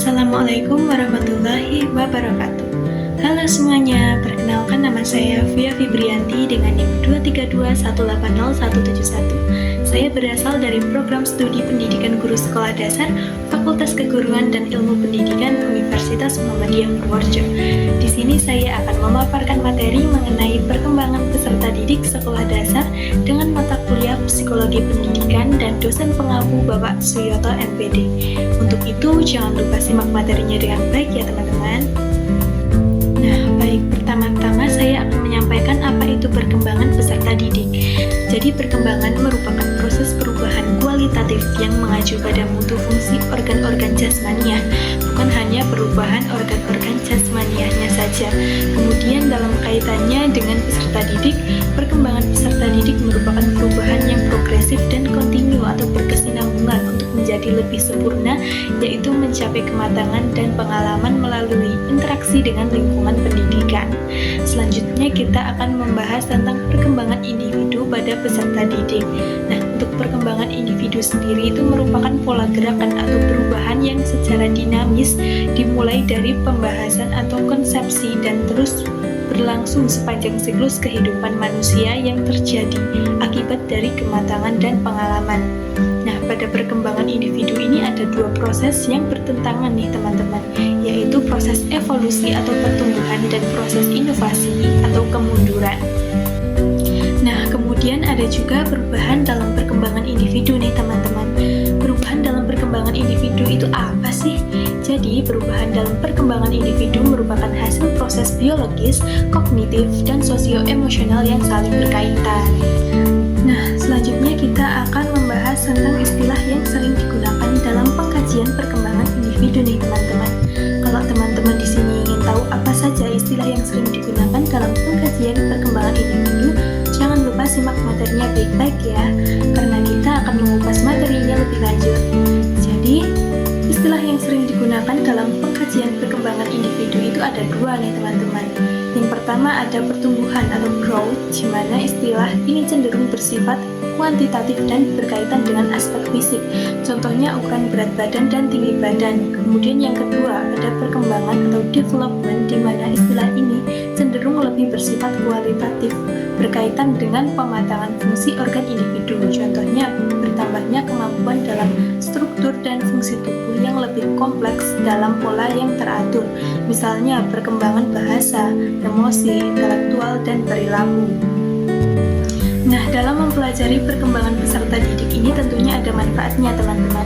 Assalamualaikum warahmatullahi wabarakatuh. Halo semuanya, perkenalkan nama saya Via Fibrianti dengan NIM 232180171. Saya berasal dari program studi pendidikan guru sekolah dasar Fakultas Keguruan dan Ilmu Pendidikan Universitas Muhammadiyah Purworejo. Di sini saya akan memaparkan materi mengenai perkembangan peserta didik sekolah dasar dengan mata kuliah Psikologi Pendidikan dan dosen pengampu Bapak Suyoto MPD. Untuk itu, jangan lupa simak materinya dengan baik ya teman-teman. Nah, baik, pertama-tama saya akan menyampaikan apa itu perkembangan peserta didik. Jadi, perkembangan merupakan proses perubahan kualitatif yang mengacu pada mutu fungsi organ-organ jasmaniah, bukan hanya perubahan organ-organ jasmaniahnya saja. Kemudian, dalam kaitannya dengan peserta didik, perkembangan peserta didik merupakan perubahan yang progresif dan kontinu atau berkesinambungan untuk menjadi lebih sempurna, yaitu mencapai kematangan dan pengalaman melalui interaksi dengan lingkungan pendidikan. Selanjutnya kita akan membahas tentang perkembangan individu pada peserta didik. Nah, untuk perkembangan individu sendiri itu merupakan pola gerakan atau perubahan yang secara dinamis dimulai dari pembahasan atau konsepsi dan terus berlangsung sepanjang siklus kehidupan manusia yang terjadi akibat dari kematangan dan pengalaman. Nah, pada perkembangan individu ini ada dua proses yang bertentangan nih teman-teman, yaitu proses evolusi atau pertumbuhan dan proses inovasi atau kemunduran. Nah, kemudian ada juga perubahan dalam perkembangan individu nih teman-teman. Perubahan dalam perkembangan individu itu apa sih? Jadi, perubahan dalam perkembangan individu merupakan hasil proses biologis, kognitif, dan sosio-emosional yang saling berkaitan. Nah, selanjutnya kita akan membahas tentang istilah yang sering digunakan dalam pengkajian perkembangan individu nih teman-teman. Kalau teman-teman di sini ingin tahu apa saja istilah yang sering digunakan dalam pengkajian perkembangan individu, jangan lupa simak materinya baik-baik ya, karena kita akan mengupas materinya lebih lanjut. Jadi, istilah yang sering digunakan dalam pengkajian perkembangan individu itu ada dua nih teman-teman. Yang pertama ada pertumbuhan atau growth, di mana istilah ini cenderung bersifat kuantitatif dan berkaitan dengan aspek fisik. Contohnya ukuran berat badan dan tinggi badan. Kemudian yang kedua ada perkembangan atau development, di mana istilah ini cenderung lebih bersifat kualitatif, berkaitan dengan pematangan fungsi organ individu. Contohnya bertambahnya kemampuan dalam struktur dan fungsi tubuh yang lebih kompleks dalam pola yang teratur. Misalnya perkembangan bahasa, emosi, intelektual, dan perilaku. Nah, dalam mempelajari perkembangan peserta didik ini tentunya ada manfaatnya teman-teman.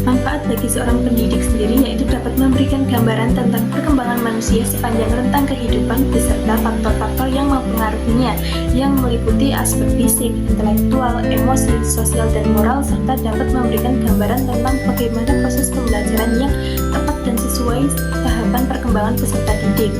Manfaat bagi seorang pendidik sendiri yaitu dapat memberikan gambaran tentang perkembangan manusia sepanjang rentang kehidupan beserta faktor-faktor yang mempengaruhinya, yang meliputi aspek fisik, intelektual, emosi, sosial, dan moral, serta dapat memberikan gambaran tentang bagaimana proses pembelajaran yang tepat dan sesuai tahapan perkembangan peserta didik.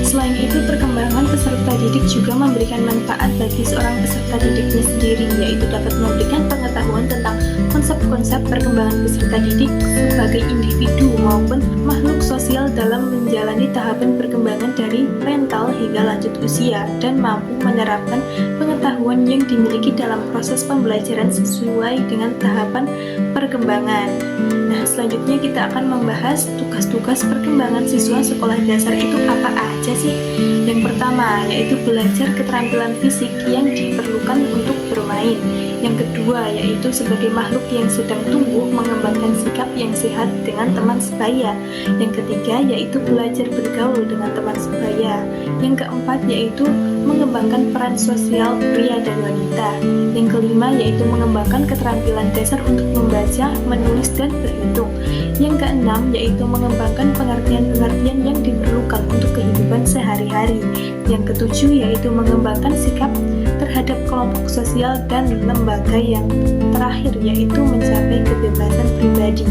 Selain itu, perkembangan peserta didik juga memberikan manfaat bagi seorang peserta didiknya sendiri, yaitu dapat memberikan pengetahuan tentang konsep-konsep perkembangan peserta didik sebagai individu maupun makhluk sosial dalam menjalani tahapan perkembangan dari rental hingga lanjut usia, dan mampu menerapkan pengetahuan yang dimiliki dalam proses pembelajaran sesuai dengan tahapan perkembangan. Nah, selanjutnya kita akan membahas tugas-tugas perkembangan siswa sekolah dasar itu apa aja sih? Yang pertama yaitu belajar keterampilan fisik yang diperlukan untuk bermain. Yang kedua yaitu sebagai makhluk yang sedang tumbuh mengembangkan sikap yang sehat dengan teman sebaya. Yang ketiga yaitu belajar bergaul dengan teman sebaya. Yang keempat yaitu mengembangkan peran sosial pria dan wanita. Yang kelima yaitu mengembangkan keterampilan dasar untuk membaca, menulis, dan berhitung. Yang keenam yaitu mengembangkan pengertian-pengertian yang diperlukan untuk kehidupan sehari-hari. Yang ketujuh yaitu mengembangkan sikap terhadap kelompok sosial, dan lembaga yang terakhir yaitu mencapai kebebasan pribadi.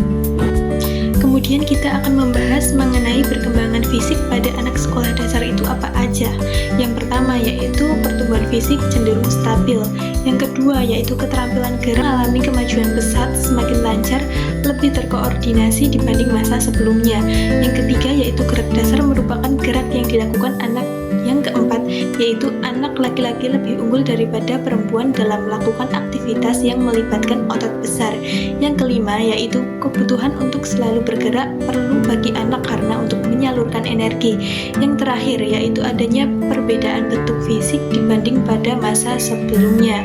Kemudian kita akan membahas mengenai perkembangan fisik pada anak sekolah dasar itu apa aja. Yang pertama yaitu pertumbuhan fisik cenderung stabil. Yang kedua yaitu keterampilan gerak mengalami kemajuan pesat, semakin lancar, lebih terkoordinasi dibanding masa sebelumnya. Yang ketiga yaitu gerak dasar merupakan gerak yang dilakukan anak Yang keempat, yaitu anak laki-laki lebih unggul daripada perempuan dalam melakukan aktivitas yang melibatkan otot besar. Yang kelima, yaitu kebutuhan untuk selalu bergerak perlu bagi anak karena untuk menyalurkan energi. Yang terakhir, yaitu adanya perbedaan bentuk fisik dibanding pada masa sebelumnya.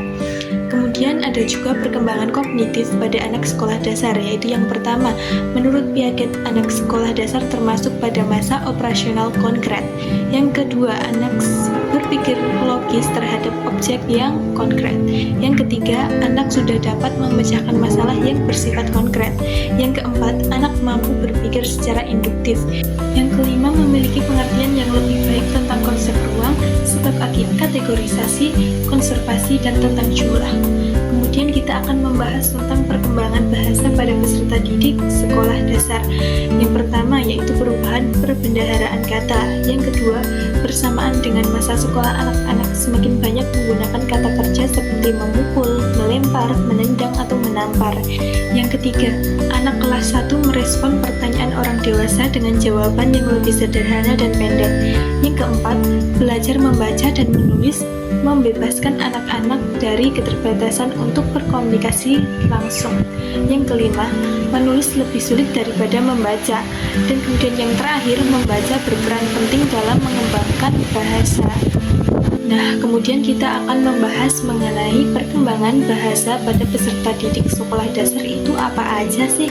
Kemudian ada juga perkembangan kognitif pada anak sekolah dasar, yaitu yang pertama, menurut Piaget, anak sekolah dasar termasuk pada masa operasional konkret. Yang kedua, anak berpikir logis terhadap objek yang konkret. Yang ketiga, anak sudah dapat memecahkan masalah yang bersifat konkret. Yang keempat, anak mampu berpikir secara induktif. Yang kelima, memiliki pengertian yang lebih baik tentang konsep ruang, sebab akibat, kategorisasi, konservasi, dan tentang jumlah. Kemudian kita akan membahas tentang perkembangan bahasa pada peserta didik sekolah dasar. Yang pertama, yaitu perubahan perbendaharaan kata. Yang kedua, bersamaan dengan masa sekolah anak-anak semakin banyak menggunakan kata kerja seperti memukul, melempar, menendang, atau menampar. Yang ketiga, anak kelas 1 merespon pertanyaan orang dewasa dengan jawaban yang lebih sederhana dan pendek. Yang keempat, belajar membaca dan menulis membebaskan anak-anak dari keterbatasan untuk berkomunikasi langsung. Yang kelima, menulis lebih sulit daripada membaca. Dan kemudian yang terakhir, membaca berperan penting dalam mengembangkan bahasa. Nah, kemudian kita akan membahas mengenai perkembangan bahasa pada peserta didik sekolah dasar itu apa aja sih?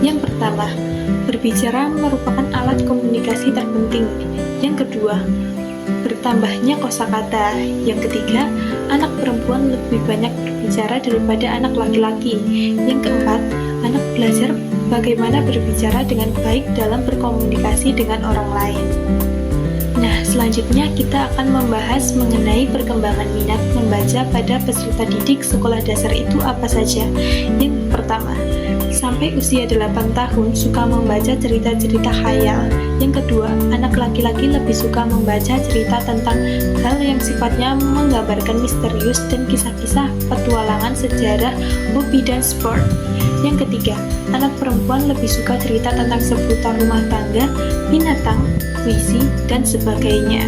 Yang pertama, berbicara merupakan alat komunikasi terpenting. Yang kedua, bertambahnya kosakata. Yang ketiga, anak perempuan lebih banyak berbicara daripada anak laki-laki. Yang keempat, anak belajar bagaimana berbicara dengan baik dalam berkomunikasi dengan orang lain. Nah, selanjutnya kita akan membahas mengenai perkembangan minat membaca pada peserta didik sekolah dasar itu apa saja. Yang pertama, sampai usia 8 tahun suka membaca cerita-cerita khayal. Yang kedua, anak laki-laki lebih suka membaca cerita tentang hal yang sifatnya menggambarkan misterius dan kisah-kisah petualangan, sejarah, hobi, dan sport. Yang ketiga, anak perempuan lebih suka cerita tentang seputar rumah tangga, binatang, puisi, dan sebagainya.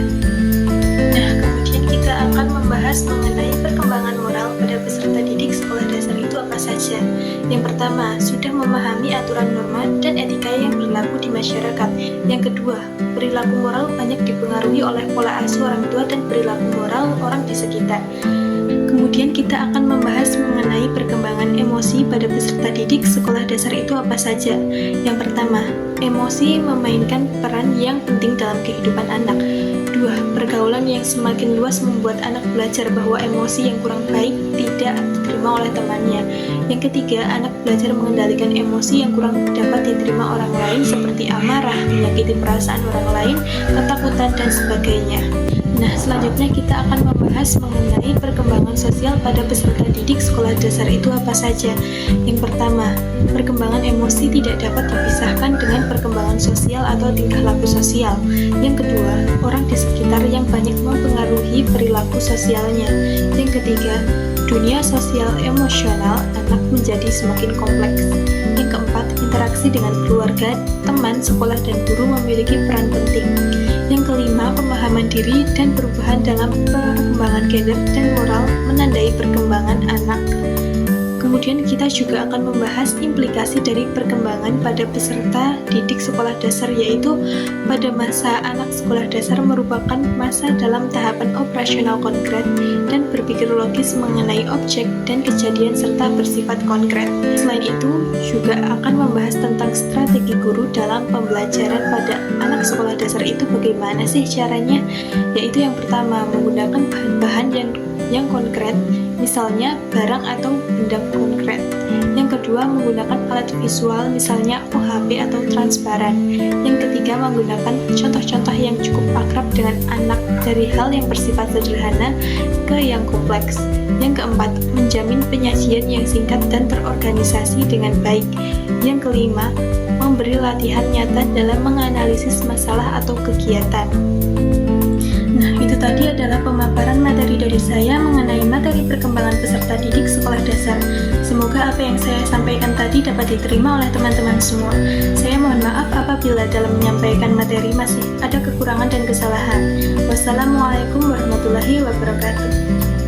Nah, kemudian kita akan membahas mengenai perkembangan moral pada peserta didik sekolah dasar itu apa saja. Yang pertama, sudah memahami aturan norma dan etika yang berlaku di masyarakat. Yang kedua, perilaku moral banyak dipengaruhi oleh pola asuh orang tua dan perilaku moral orang di sekitar. Kemudian kita akan membahas mengenai perkembangan emosi pada peserta didik sekolah dasar itu apa saja. Yang pertama, emosi memainkan peran yang penting dalam kehidupan anak. 2. Pergaulan yang semakin luas membuat anak belajar bahwa emosi yang kurang baik tidak diterima oleh temannya. Yang ketiga, anak belajar mengendalikan emosi yang kurang dapat diterima orang lain seperti amarah, menyakiti perasaan orang lain, ketakutan, dan sebagainya. Nah, selanjutnya kita akan membahas mengenai perkembangan sosial pada peserta didik sekolah dasar itu apa saja. Yang pertama, perkembangan emosi tidak dapat dipisahkan dengan perkembangan sosial atau tingkah laku sosial. Yang kedua, orang di sekitar yang banyak mempengaruhi perilaku sosialnya. Yang ketiga, dunia sosial emosional anak menjadi semakin kompleks. Yang keempat, interaksi dengan keluarga, teman, sekolah, dan guru memiliki peran penting. Yang kelima, pemahaman diri dan perubahan dalam perkembangan gender dan moral menandai perkembangan anak. Kemudian kita juga akan membahas implikasi dari perkembangan pada peserta didik sekolah dasar, yaitu pada masa anak sekolah dasar merupakan masa dalam tahapan operasional konkret dan berpikir logis mengenai objek dan kejadian serta bersifat konkret. Selain itu, juga akan membahas tentang strategi guru dalam pembelajaran pada anak sekolah dasar itu bagaimana sih caranya, yaitu yang pertama, menggunakan bahan-bahan yang konkret, misalnya barang atau benda konkret. Yang kedua, menggunakan alat visual, misalnya OHP atau transparan. Yang ketiga, menggunakan contoh-contoh yang cukup akrab dengan anak dari hal yang bersifat sederhana ke yang kompleks. Yang keempat, menjamin penyajian yang singkat dan terorganisasi dengan baik. Yang kelima, memberi latihan nyata dalam menganalisis masalah atau kegiatan. Nah, itu tadi adalah pemaparan materi dari saya mengenai materi perkembangan peserta didik sekolah dasar. Semoga apa yang saya sampaikan tadi dapat diterima oleh teman-teman semua. Saya mohon maaf apabila dalam menyampaikan materi masih ada kekurangan dan kesalahan. Wassalamualaikum warahmatullahi wabarakatuh.